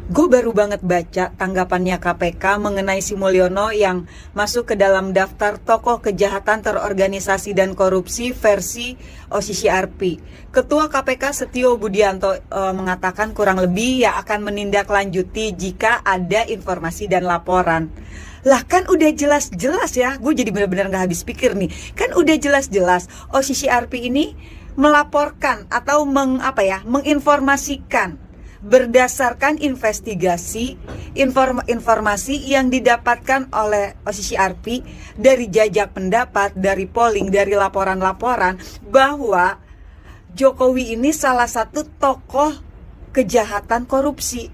Gue baru banget baca tanggapannya KPK mengenai Sri Mulyono yang masuk ke dalam daftar tokoh kejahatan terorganisasi dan korupsi versi OCCRP. Ketua KPK Setio Budianto mengatakan kurang lebih ya akan menindaklanjuti jika ada informasi dan laporan. Lah kan udah jelas-jelas ya, gue jadi benar-benar gak habis pikir nih. Kan udah jelas-jelas OCCRP ini melaporkan atau menginformasikan berdasarkan investigasi informasi yang didapatkan oleh OCCRP dari jajak pendapat, dari polling, dari laporan-laporan bahwa Jokowi ini salah satu tokoh kejahatan korupsi.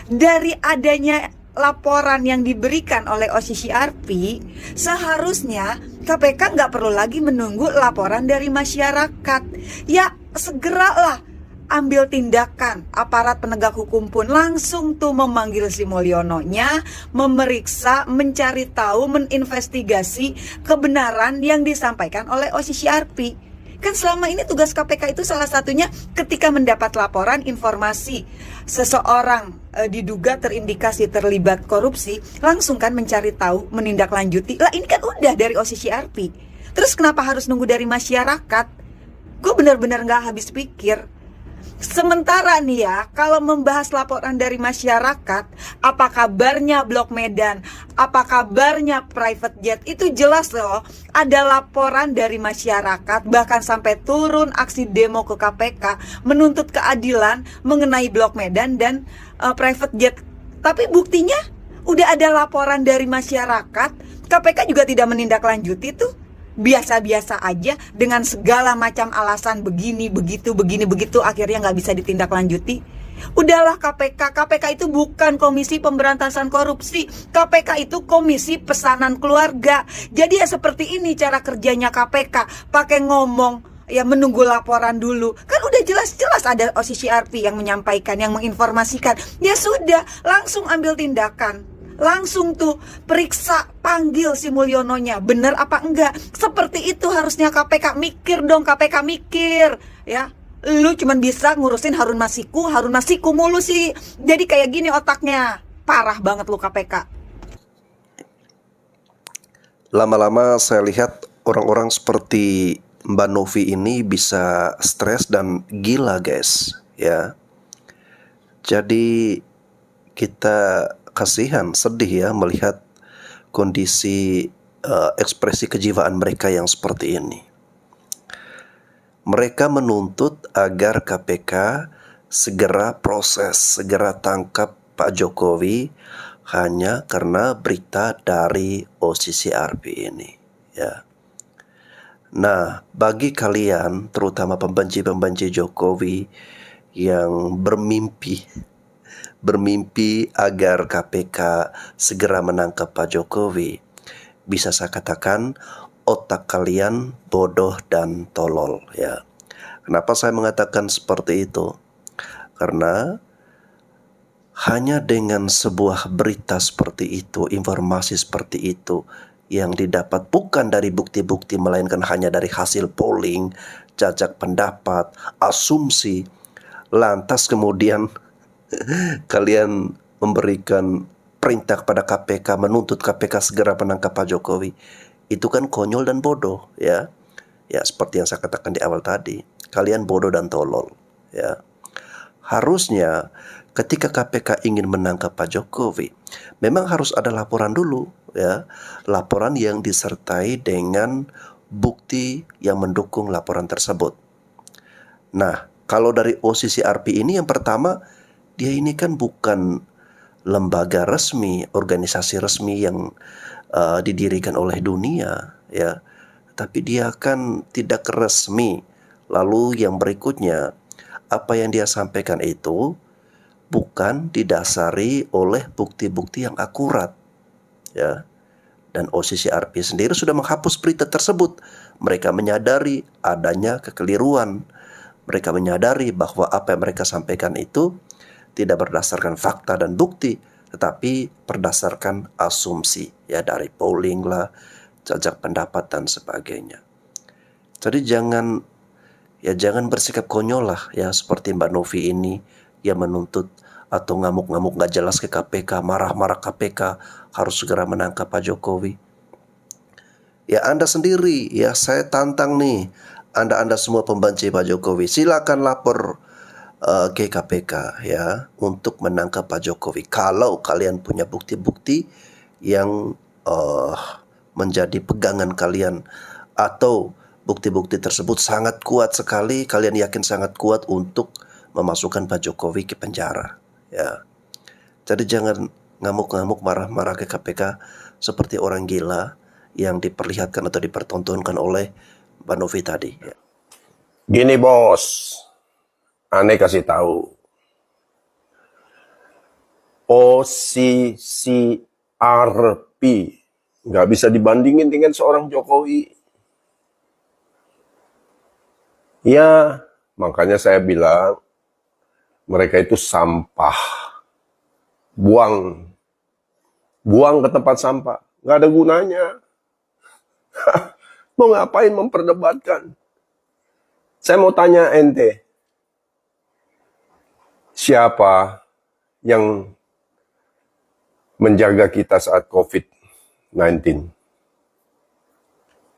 Dari adanya laporan yang diberikan oleh OCCRP, seharusnya KPK nggak perlu lagi menunggu laporan dari masyarakat. Ya segeralah ambil tindakan. Aparat penegak hukum pun langsung tuh memanggil Sri Mulyono-nya, memeriksa, mencari tahu, meninvestigasi kebenaran yang disampaikan oleh OCCRP. Kan selama ini tugas KPK itu salah satunya ketika mendapat laporan informasi seseorang diduga terindikasi terlibat korupsi, langsung kan mencari tahu, menindaklanjuti. Lah ini kan udah dari OCCRP. Terus kenapa harus nunggu dari masyarakat? Gue benar-benar gak habis pikir. Sementara nih ya, kalau membahas laporan dari masyarakat, apa kabarnya Blok Medan, apa kabarnya private jet, itu jelas loh ada laporan dari masyarakat, bahkan sampai turun aksi demo ke KPK menuntut keadilan mengenai Blok Medan dan private jet. Tapi buktinya udah ada laporan dari masyarakat, KPK juga tidak menindaklanjuti tuh. Biasa-biasa aja dengan segala macam alasan begini, begitu, akhirnya nggak bisa ditindaklanjuti. Udahlah KPK itu bukan Komisi Pemberantasan Korupsi. KPK itu Komisi Pesanan Keluarga. Jadi ya seperti ini cara kerjanya KPK. Pakai ngomong, ya menunggu laporan dulu. Kan udah jelas-jelas ada OCCRP yang menyampaikan, yang menginformasikan. Ya sudah, langsung ambil tindakan. Langsung tuh periksa, panggil Sri Mulyono-nya, bener apa enggak. Seperti itu harusnya KPK. Mikir dong KPK, mikir ya. Lu cuman bisa ngurusin Harun Masiku mulu sih. Jadi kayak gini otaknya. Parah banget lu KPK. Lama-lama saya lihat orang-orang seperti Mbak Novi ini bisa stres dan gila guys ya. Jadi kita kasihan, sedih ya melihat kondisi ekspresi kejiwaan mereka yang seperti ini. Mereka menuntut agar KPK segera proses, segera tangkap Pak Jokowi hanya karena berita dari OCCRP ini ya. Nah, bagi kalian terutama pembenci-pembenci Jokowi yang bermimpi agar KPK segera menangkap Pak Jokowi, bisa saya katakan otak kalian bodoh dan tolol ya. Kenapa saya mengatakan seperti itu? Karena hanya dengan sebuah berita seperti itu, informasi seperti itu yang didapat bukan dari bukti-bukti melainkan hanya dari hasil polling, jajak pendapat, asumsi, lantas kemudian kalian memberikan perintah kepada KPK, menuntut KPK segera menangkap Pak Jokowi. Itu kan konyol dan bodoh ya. Ya seperti yang saya katakan di awal tadi, kalian bodoh dan tolol ya. Harusnya ketika KPK ingin menangkap Pak Jokowi, memang harus ada laporan dulu ya. Laporan yang disertai dengan bukti yang mendukung laporan tersebut. Nah, kalau dari OCCRP ini yang pertama, dia ini kan bukan lembaga resmi, organisasi resmi yang didirikan oleh dunia ya. Tapi dia kan tidak resmi. Lalu yang berikutnya, apa yang dia sampaikan itu bukan didasari oleh bukti-bukti yang akurat ya. Dan OCCRP sendiri sudah menghapus berita tersebut. Mereka menyadari adanya kekeliruan. Mereka menyadari bahwa apa yang mereka sampaikan itu tidak berdasarkan fakta dan bukti, tetapi berdasarkan asumsi ya, dari polling lah, jajak pendapat dan sebagainya. Jadi jangan bersikap konyol lah ya, seperti Mbak Novi ini yang menuntut atau ngamuk-ngamuk gak jelas ke KPK, marah-marah KPK, harus segera menangkap Pak Jokowi. Ya Anda sendiri, ya saya tantang nih, Anda semua pembenci Pak Jokowi, silakan lapor ke KPK ya untuk menangkap Pak Jokowi. Kalau kalian punya bukti-bukti yang menjadi pegangan kalian, atau bukti-bukti tersebut sangat kuat sekali, kalian yakin sangat kuat untuk memasukkan Pak Jokowi ke penjara ya. Jadi jangan ngamuk-ngamuk marah-marah ke KPK seperti orang gila yang diperlihatkan atau dipertontonkan oleh Mbak Novi tadi ya. Gini bos, aneh kasih tahu. OCCRP nggak bisa dibandingin dengan seorang Jokowi. Ya, makanya saya bilang mereka itu sampah. Buang ke tempat sampah. Nggak ada gunanya. Mau ngapain memperdebatkan? Saya mau tanya ente. Siapa yang menjaga kita saat COVID-19?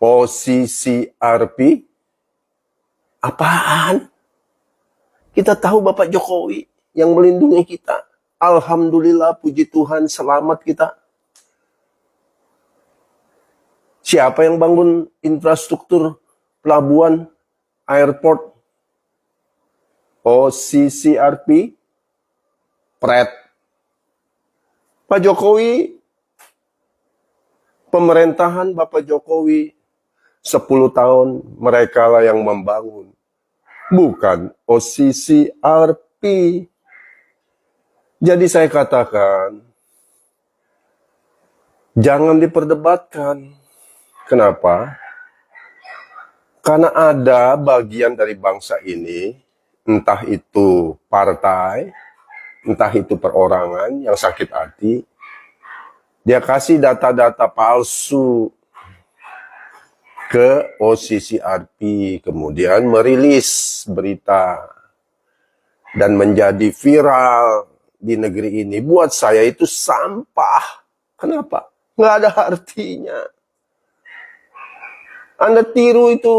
OCCRP? Apaan? Kita tahu Bapak Jokowi yang melindungi kita. Alhamdulillah, puji Tuhan, selamat kita. Siapa yang bangun infrastruktur pelabuhan, airport? OCCRP? Pret. Pak Jokowi, pemerintahan Bapak Jokowi 10 tahun mereka lah yang membangun. Bukan OCCRP. Jadi saya katakan, jangan diperdebatkan. Kenapa? Karena ada bagian dari bangsa ini, entah itu partai, entah itu perorangan yang sakit hati, dia kasih data-data palsu ke OCCRP, kemudian merilis berita dan menjadi viral di negeri ini. Buat saya itu sampah. Kenapa? Nggak ada artinya. Anda tiru itu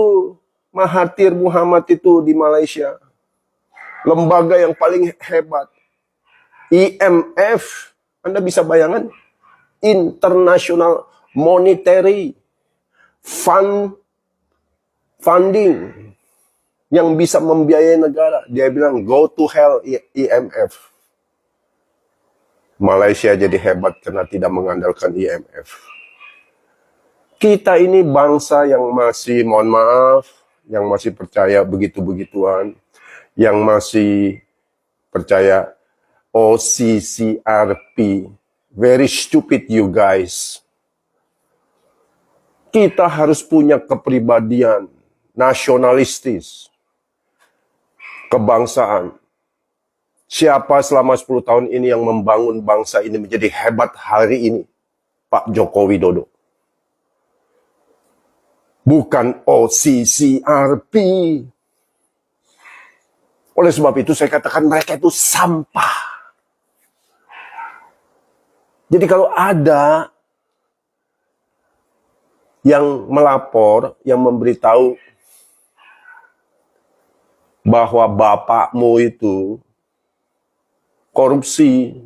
Mahathir Muhammad itu di Malaysia. Lembaga yang paling hebat. IMF, Anda bisa bayangkan? International Monetary Funding yang bisa membiayai negara. Dia bilang, go to hell IMF. Malaysia jadi hebat karena tidak mengandalkan IMF. Kita ini bangsa yang masih, mohon maaf, yang masih percaya begitu-begituan, yang masih percaya OCCRP. Very stupid you guys. Kita harus punya kepribadian nasionalistis, kebangsaan. Siapa selama 10 tahun ini yang membangun bangsa ini menjadi hebat hari ini? Pak Joko Widodo. Bukan OCCRP. Oleh sebab itu saya katakan mereka itu sampah. Jadi kalau ada yang melapor, yang memberitahu bahwa bapakmu itu korupsi.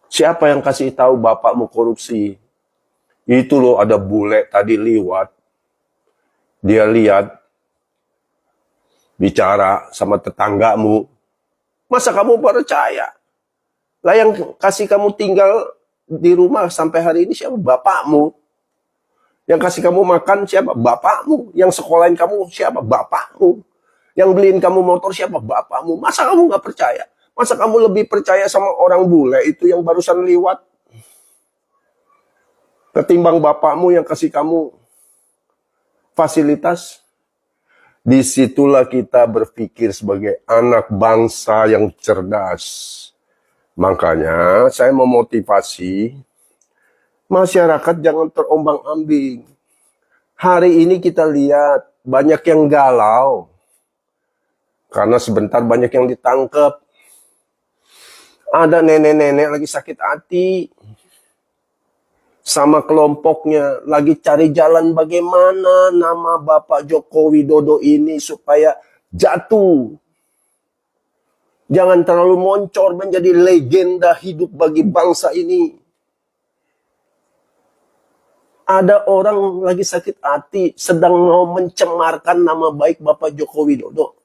Siapa yang kasih tahu bapakmu korupsi? Itu loh, ada bule tadi liwat. Dia lihat bicara sama tetanggamu. Masa kamu percaya? Lah yang kasih kamu tinggal di rumah sampai hari ini siapa? Bapakmu. Yang kasih kamu makan siapa? Bapakmu. Yang sekolahin kamu siapa? Bapakmu. Yang beliin kamu motor siapa? Bapakmu. Masa kamu nggak percaya? Masa kamu lebih percaya sama orang bule itu yang barusan liwat? Ketimbang bapakmu yang kasih kamu fasilitas? Disitulah kita berpikir sebagai anak bangsa yang cerdas. Makanya saya memotivasi masyarakat jangan terombang-ambing. Hari ini kita lihat banyak yang galau. Karena sebentar banyak yang ditangkap. Ada nenek-nenek lagi sakit hati. Sama kelompoknya lagi cari jalan bagaimana nama Bapak Joko Widodo ini supaya jatuh. Jangan terlalu moncor menjadi legenda hidup bagi bangsa ini. Ada orang lagi sakit hati sedang mau mencemarkan nama baik Bapak Joko Widodo.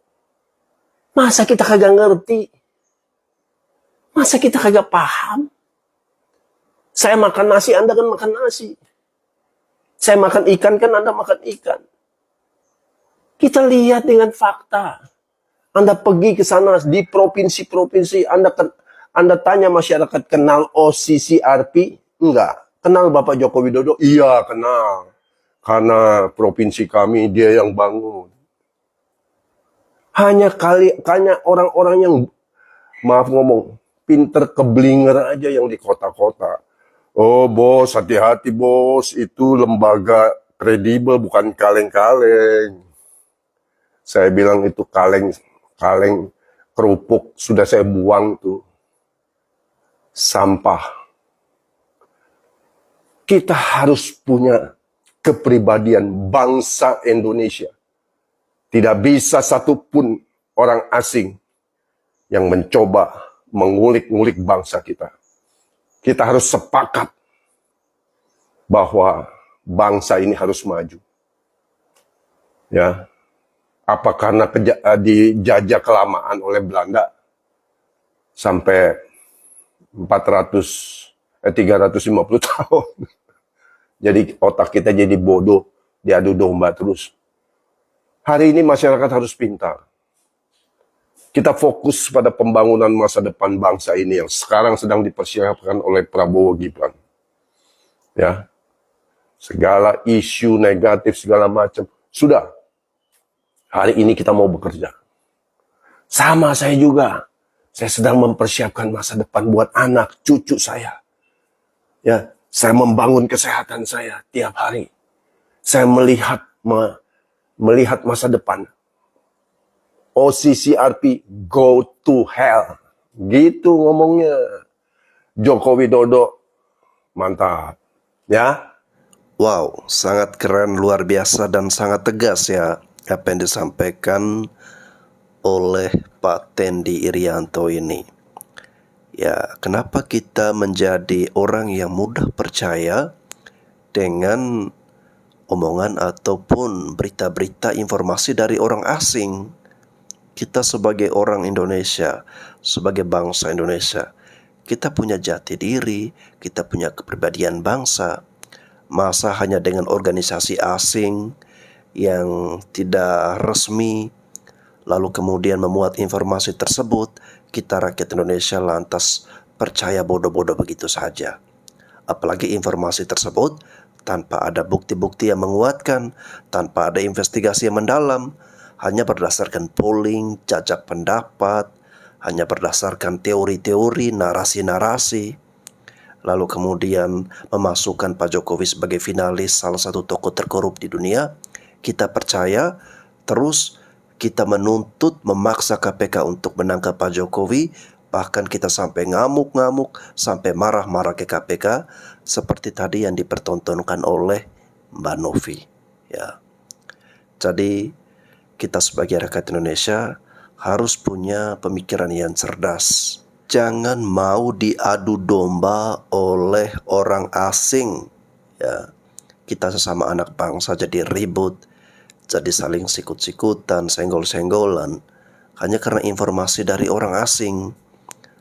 Masa kita kagak ngerti? Masa kita kagak paham? Saya makan nasi, Anda kan makan nasi. Saya makan ikan, kan Anda makan ikan. Kita lihat dengan fakta. Anda pergi ke sana di provinsi-provinsi, Anda tanya masyarakat, kenal OCCRP? Enggak. Kenal Bapak Joko Widodo? Iya, kenal. Karena provinsi kami dia yang bangun. Hanya orang-orang yang, maaf ngomong, pinter keblinger aja yang di kota-kota. Oh bos, hati-hati bos, itu lembaga kredibel bukan kaleng-kaleng. Saya bilang itu kaleng kerupuk, sudah saya buang tuh. Sampah. Kita harus punya kepribadian bangsa Indonesia. Tidak bisa satupun orang asing yang mencoba mengulik-ngulik bangsa kita. Kita harus sepakat bahwa bangsa ini harus maju. Ya. Apa karena dijajah kelamaan oleh Belanda sampai 350 tahun. Jadi otak kita jadi bodoh, diadu domba terus. Hari ini masyarakat harus pintar. Kita fokus pada pembangunan masa depan bangsa ini yang sekarang sedang dipersiapkan oleh Prabowo Gibran. Ya. Segala isu negatif, segala macam. Sudah. Hari ini kita mau bekerja. Sama saya juga. Saya sedang mempersiapkan masa depan buat anak, cucu saya. Ya, saya membangun kesehatan saya tiap hari. Saya melihat masa depan. OCCRP, go to hell. Gitu ngomongnya. Joko Widodo, mantap. Ya. Wow, sangat keren, luar biasa, dan sangat tegas ya apa yang disampaikan oleh Pak Tendi Irianto ini. Ya, kenapa kita menjadi orang yang mudah percaya dengan omongan ataupun berita-berita informasi dari orang asing? Kita sebagai orang Indonesia, sebagai bangsa Indonesia, kita punya jati diri, kita punya kepribadian bangsa. Masa hanya dengan organisasi asing yang tidak resmi, lalu kemudian memuat informasi tersebut, kita rakyat Indonesia lantas percaya bodoh-bodoh begitu saja. Apalagi informasi tersebut tanpa ada bukti-bukti yang menguatkan, tanpa ada investigasi yang mendalam, hanya berdasarkan polling, jajak pendapat, hanya berdasarkan teori-teori, narasi-narasi, lalu kemudian memasukkan Pak Jokowi sebagai finalis salah satu tokoh terkorup di dunia. Kita percaya, terus kita menuntut, memaksa KPK untuk menangkap Pak Jokowi, bahkan kita sampai ngamuk-ngamuk, sampai marah-marah ke KPK, seperti tadi yang dipertontonkan oleh Mbak Novi. Ya. Jadi kita sebagai rakyat Indonesia harus punya pemikiran yang cerdas. Jangan mau diadu domba oleh orang asing. Ya. Kita sesama anak bangsa jadi ribut, jadi saling sikut-sikutan, senggol-senggolan, hanya karena informasi dari orang asing.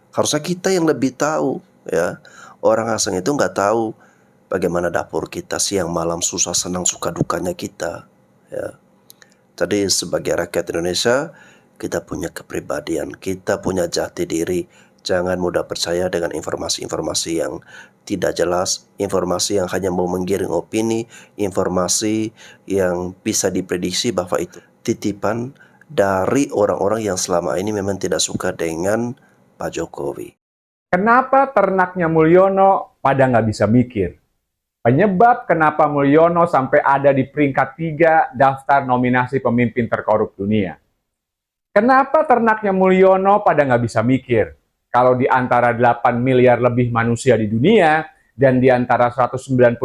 Harusnya kita yang lebih tahu, ya. Orang asing itu nggak tahu bagaimana dapur kita, siang malam, susah senang suka dukanya kita, ya. Jadi sebagai rakyat Indonesia, kita punya kepribadian, kita punya jati diri. Jangan mudah percaya dengan informasi-informasi yang tidak jelas, informasi yang hanya mau menggiring opini, informasi yang bisa diprediksi bahwa itu titipan dari orang-orang yang selama ini memang tidak suka dengan Pak Jokowi. Kenapa ternaknya Mulyono pada nggak bisa mikir? Penyebab kenapa Mulyono sampai ada di peringkat 3 daftar nominasi pemimpin terkorup dunia. Kenapa ternaknya Mulyono pada nggak bisa mikir? kalau di antara 8 miliar lebih manusia di dunia dan di antara 193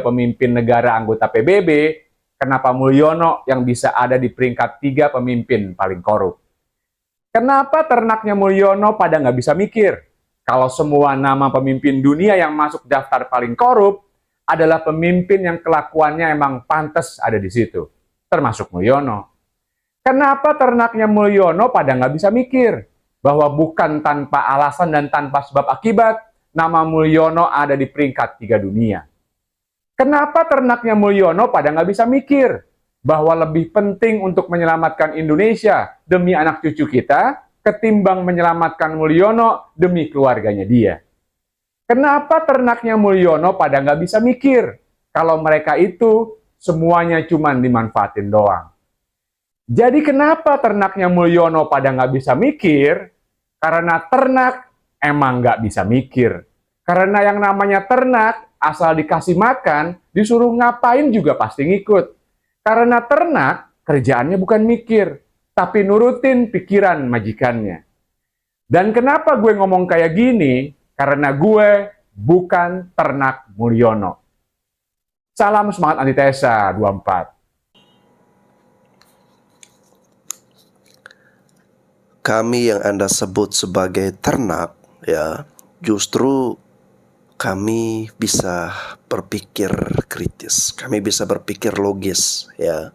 pemimpin negara anggota PBB, kenapa Mulyono yang bisa ada di peringkat 3 pemimpin paling korup? Kenapa ternaknya Mulyono pada nggak bisa mikir kalau semua nama pemimpin dunia yang masuk daftar paling korup adalah pemimpin yang kelakuannya emang pantas ada di situ, termasuk Mulyono? Kenapa ternaknya Mulyono pada nggak bisa mikir bahwa bukan tanpa alasan dan tanpa sebab akibat nama Mulyono ada di peringkat 3 dunia? Kenapa ternaknya Mulyono pada nggak bisa mikir bahwa lebih penting untuk menyelamatkan Indonesia demi anak cucu kita ketimbang menyelamatkan Mulyono demi keluarganya dia? Kenapa ternaknya Mulyono pada nggak bisa mikir kalau mereka itu semuanya cuma dimanfaatin doang? Jadi kenapa ternaknya Mulyono pada nggak bisa mikir? Karena ternak emang nggak bisa mikir. Karena yang namanya ternak, asal dikasih makan, disuruh ngapain juga pasti ngikut. Karena ternak, kerjaannya bukan mikir, tapi nurutin pikiran majikannya. Dan kenapa gue ngomong kayak gini? Karena gue bukan ternak Mulyono. Salam semangat antitesa 24. Kami yang Anda sebut sebagai ternak, ya, justru kami bisa berpikir kritis, kami bisa berpikir logis, ya.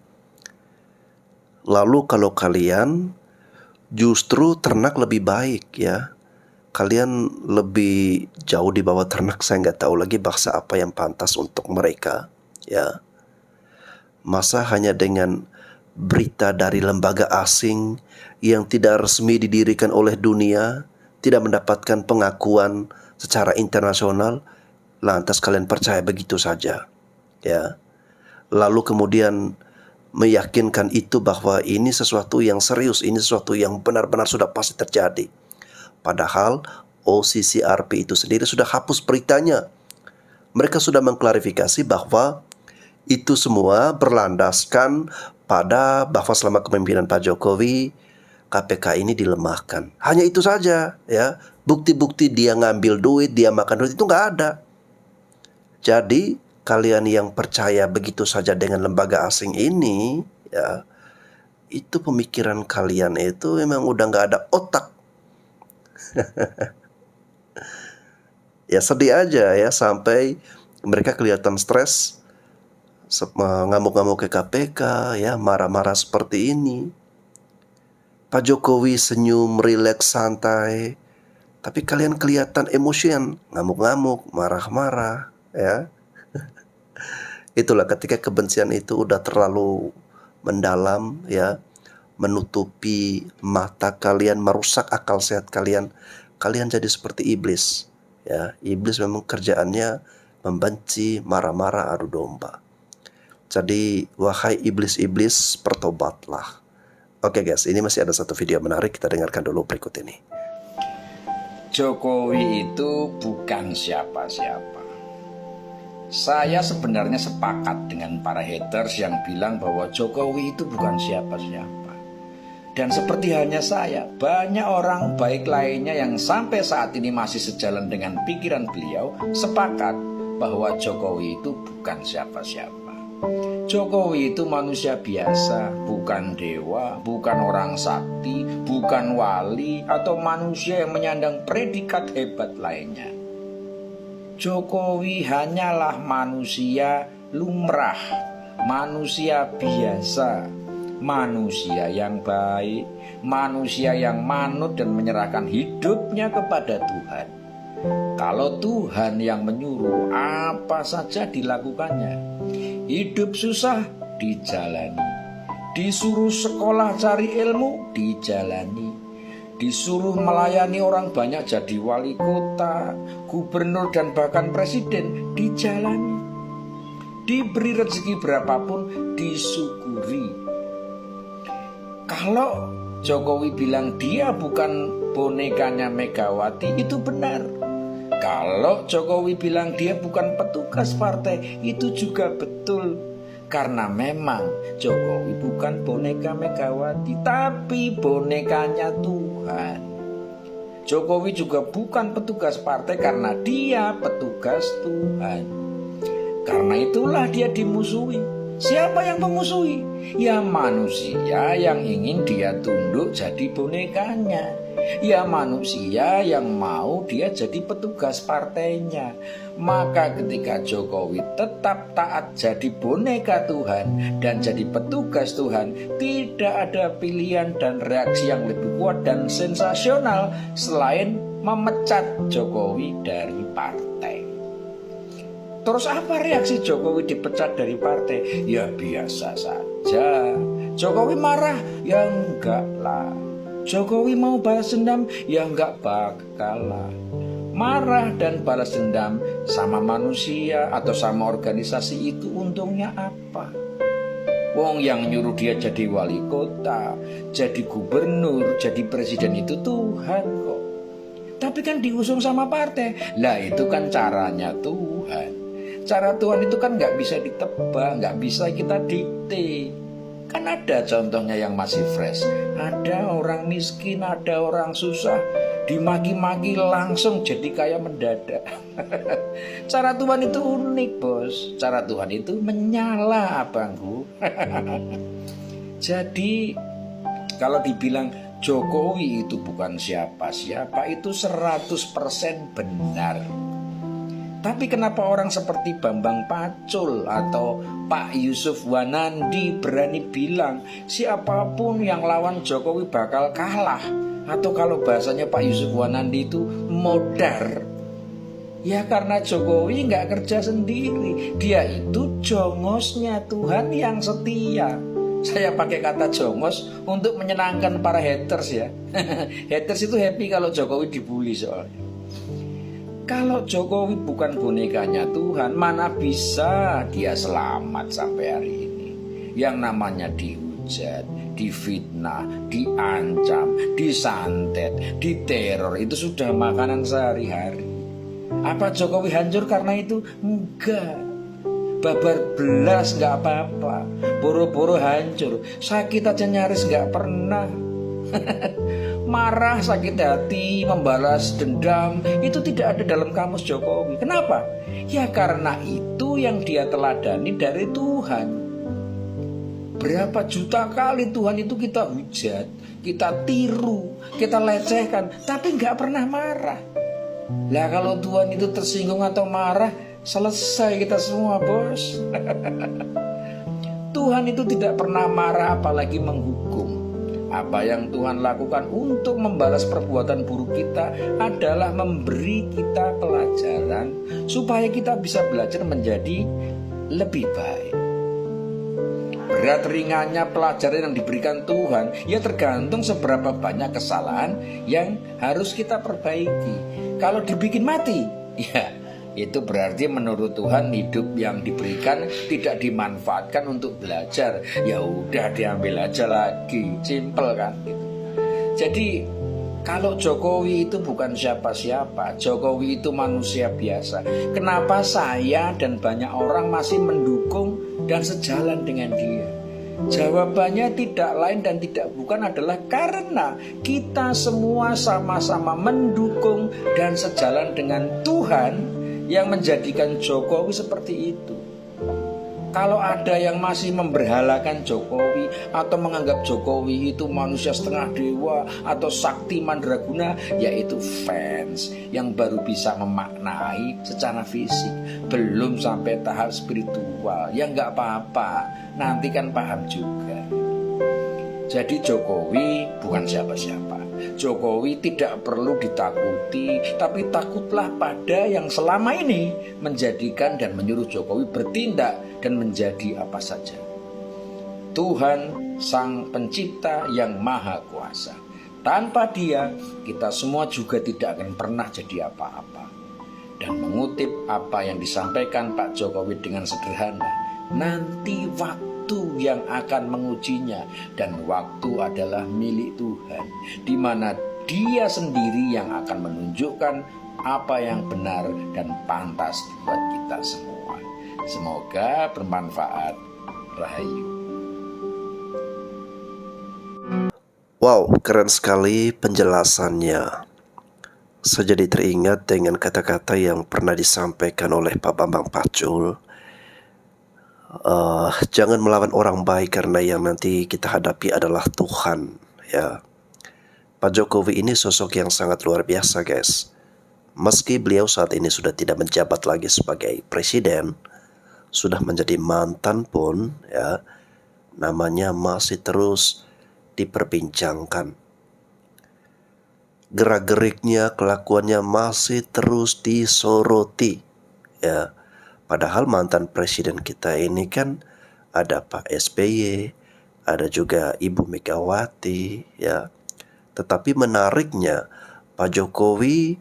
Lalu kalau kalian justru ternak lebih baik, ya, kalian lebih jauh di bawah ternak, saya nggak tahu lagi bahasa apa yang pantas untuk mereka, ya. Masa hanya dengan berita dari lembaga asing yang tidak resmi didirikan oleh dunia, tidak mendapatkan pengakuan secara internasional, lantas kalian percaya begitu saja, ya. Lalu kemudian meyakinkan itu bahwa ini sesuatu yang serius, ini sesuatu yang benar-benar sudah pasti terjadi. Padahal OCCRP itu sendiri sudah hapus beritanya. Mereka sudah mengklarifikasi bahwa itu semua berlandaskan pada bahwa selama kepemimpinan Pak Jokowi KPK ini dilemahkan. Hanya itu saja, ya. Bukti-bukti dia ngambil duit, dia makan duit itu nggak ada. Jadi kalian yang percaya begitu saja dengan lembaga asing ini, ya, itu pemikiran kalian itu memang udah nggak ada otak. Ya sedih aja ya, sampai mereka kelihatan stres, ngamuk-ngamuk ke KPK, ya, marah-marah seperti ini. Pak Jokowi senyum, rileks, santai, tapi kalian kelihatan emosian, ngamuk-ngamuk, marah-marah, ya. Itulah ketika kebencian itu udah terlalu mendalam, ya, menutupi mata kalian, merusak akal sehat kalian. Kalian jadi seperti iblis, ya. Iblis memang kerjaannya membenci, marah-marah, adu domba. Jadi wahai iblis-iblis, bertobatlah. Oke guys, ini masih ada satu video menarik, kita dengarkan dulu berikut ini. Jokowi itu bukan siapa-siapa. Saya sebenarnya sepakat dengan para haters yang bilang bahwa Jokowi itu bukan siapa-siapa. Dan seperti halnya saya, banyak orang baik lainnya yang sampai saat ini masih sejalan dengan pikiran beliau sepakat bahwa Jokowi itu bukan siapa-siapa. Jokowi itu manusia biasa, bukan dewa, bukan orang sakti, bukan wali, atau manusia yang menyandang predikat hebat lainnya. Jokowi hanyalah manusia lumrah, manusia biasa, manusia yang baik, manusia yang manut dan menyerahkan hidupnya kepada Tuhan. Kalau Tuhan yang menyuruh, apa saja dilakukannya. Hidup susah, dijalani. Disuruh sekolah cari ilmu, dijalani. Disuruh melayani orang banyak jadi wali kota, gubernur dan bahkan presiden, dijalani. Diberi rezeki berapapun, disyukuri. Kalau Jokowi bilang dia bukan bonekanya Megawati, itu benar. Kalau Jokowi bilang dia bukan petugas partai, itu juga betul. Karena memang Jokowi bukan boneka Megawati, tapi bonekanya Tuhan. Jokowi juga bukan petugas partai karena dia petugas Tuhan. Karena itulah dia dimusuhi. Siapa yang memusuhi? Ya manusia yang ingin dia tunduk jadi bonekanya. Ya manusia yang mau dia jadi petugas partainya. Maka ketika Jokowi tetap taat jadi boneka Tuhan dan jadi petugas Tuhan, tidak ada pilihan dan reaksi yang lebih kuat dan sensasional selain memecat Jokowi dari partai. Terus apa reaksi Jokowi dipecat dari partai? Ya biasa saja. Jokowi marah? Ya enggak lah. Jokowi mau balas dendam? Ya enggak bakal lah. Marah dan balas dendam sama manusia atau sama organisasi itu untungnya apa? Wong yang nyuruh dia jadi wali kota, jadi gubernur, jadi presiden itu Tuhan kok. Tapi kan diusung sama partai. Lah itu kan caranya Tuhan. Cara Tuhan itu kan gak bisa ditebak, gak bisa kita dikte. Kan ada contohnya yang masih fresh. Ada orang miskin, ada orang susah, dimaki-maki langsung jadi kaya mendadak. Cara Tuhan itu unik bos. Cara Tuhan itu menyala abangku. Jadi kalau dibilang Jokowi itu bukan siapa-siapa, itu 100% benar. Tapi kenapa orang seperti Bambang Pacul atau Pak Yusuf Wanandi berani bilang siapapun yang lawan Jokowi bakal kalah? Atau kalau bahasanya Pak Yusuf Wanandi itu modar. Ya karena Jokowi nggak kerja sendiri. Dia itu jongosnya Tuhan yang setia. Saya pakai kata jongos untuk menyenangkan para haters ya. Haters itu happy kalau Jokowi dibully soalnya. Kalau Jokowi bukan bonekanya Tuhan, mana bisa dia selamat sampai hari ini. Yang namanya dihujat, difitnah, diancam, disantet, diteror, itu sudah makanan sehari-hari. Apa Jokowi hancur karena itu? Enggak. Babar belas enggak apa-apa. Boro-boro hancur. Sakit aja nyaris enggak pernah. Marah, sakit hati, membalas dendam, itu tidak ada dalam kamus Jokowi. Kenapa? Ya karena itu yang dia teladani dari Tuhan. Berapa juta kali Tuhan itu kita hujat, kita tiru, kita lecehkan, tapi nggak pernah marah. Lah kalau Tuhan itu tersinggung atau marah, selesai kita semua bos. Tuhan itu tidak pernah marah apalagi menghukum. Apa yang Tuhan lakukan untuk membalas perbuatan buruk kita adalah memberi kita pelajaran supaya kita bisa belajar menjadi lebih baik. Berat ringannya pelajaran yang diberikan Tuhan ya tergantung seberapa banyak kesalahan yang harus kita perbaiki. Kalau dibikin mati, ya itu berarti menurut Tuhan hidup yang diberikan tidak dimanfaatkan untuk belajar. Ya udah diambil aja lagi, simple kan gitu. Jadi kalau Jokowi itu bukan siapa-siapa, Jokowi itu manusia biasa. Kenapa saya dan banyak orang masih mendukung dan sejalan dengan dia? Jawabannya tidak lain dan tidak bukan adalah karena kita semua sama-sama mendukung dan sejalan dengan Tuhan yang menjadikan Jokowi seperti itu. Kalau ada yang masih memberhalakan Jokowi atau menganggap Jokowi itu manusia setengah dewa atau sakti mandraguna, yaitu fans yang baru bisa memaknai secara fisik, belum sampai tahap spiritual. Ya nggak apa-apa, nanti kan paham juga. Jadi Jokowi bukan siapa-siapa. Jokowi tidak perlu ditakuti, tapi takutlah pada yang selama ini menjadikan dan menyuruh Jokowi bertindak dan menjadi apa saja. Tuhan Sang Pencipta yang Maha Kuasa. Tanpa Dia, kita semua juga tidak akan pernah jadi apa-apa. Dan mengutip apa yang disampaikan Pak Jokowi dengan sederhana, nanti waktu yang akan mengujinya, dan waktu adalah milik Tuhan, di mana Dia sendiri yang akan menunjukkan apa yang benar dan pantas buat kita semua. Semoga bermanfaat. Rahayu. Wow, keren sekali penjelasannya. Saya jadi teringat dengan kata-kata yang pernah disampaikan oleh Pak Bambang Pacul. Jangan melawan orang baik karena yang nanti kita hadapi adalah Tuhan. Ya, Pak Jokowi ini sosok yang sangat luar biasa, guys. Meski beliau saat ini sudah tidak menjabat lagi sebagai presiden, sudah menjadi mantan pun, ya, namanya masih terus diperbincangkan. Gerak-geriknya, kelakuannya masih terus disoroti, ya. Padahal mantan presiden kita ini kan ada Pak SBY, ada juga Ibu Megawati, ya. Tetapi menariknya, Pak Jokowi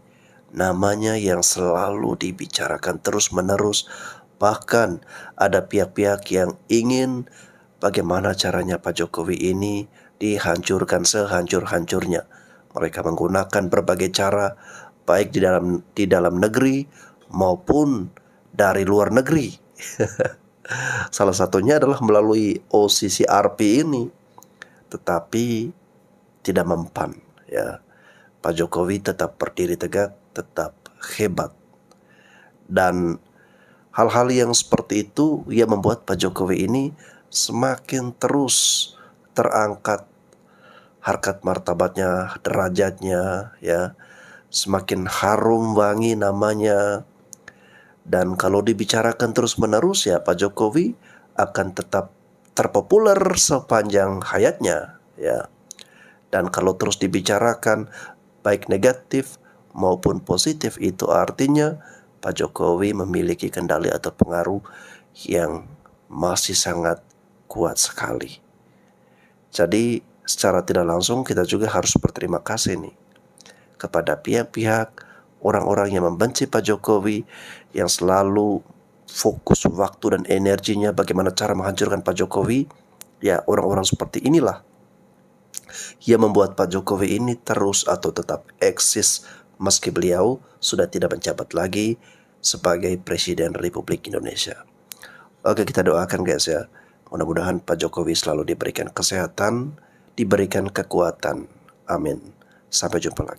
namanya yang selalu dibicarakan terus-menerus. Bahkan ada pihak-pihak yang ingin bagaimana caranya Pak Jokowi ini dihancurkan sehancur-hancurnya. Mereka menggunakan berbagai cara, baik di dalam negeri maupun dari luar negeri. Salah satunya adalah melalui OCCRP ini. Tetapi tidak mempan, ya. Pak Jokowi tetap berdiri tegak, tetap hebat. Dan hal-hal yang seperti itu yang membuat Pak Jokowi ini semakin terus terangkat harkat martabatnya, derajatnya, ya. Semakin harum wangi namanya. Dan kalau dibicarakan terus-menerus, ya, Pak Jokowi akan tetap terpopuler sepanjang hayatnya, ya. Dan kalau terus dibicarakan baik negatif maupun positif, itu artinya Pak Jokowi memiliki kendali atau pengaruh yang masih sangat kuat sekali. Jadi secara tidak langsung kita juga harus berterima kasih nih kepada pihak-pihak, orang-orang yang membenci Pak Jokowi, yang selalu fokus waktu dan energinya bagaimana cara menghancurkan Pak Jokowi. Ya, orang-orang seperti inilah yang membuat Pak Jokowi ini terus atau tetap eksis meski beliau sudah tidak menjabat lagi sebagai Presiden Republik Indonesia. Oke, kita doakan guys ya. Mudah-mudahan Pak Jokowi selalu diberikan kesehatan, diberikan kekuatan. Amin. Sampai jumpa lagi.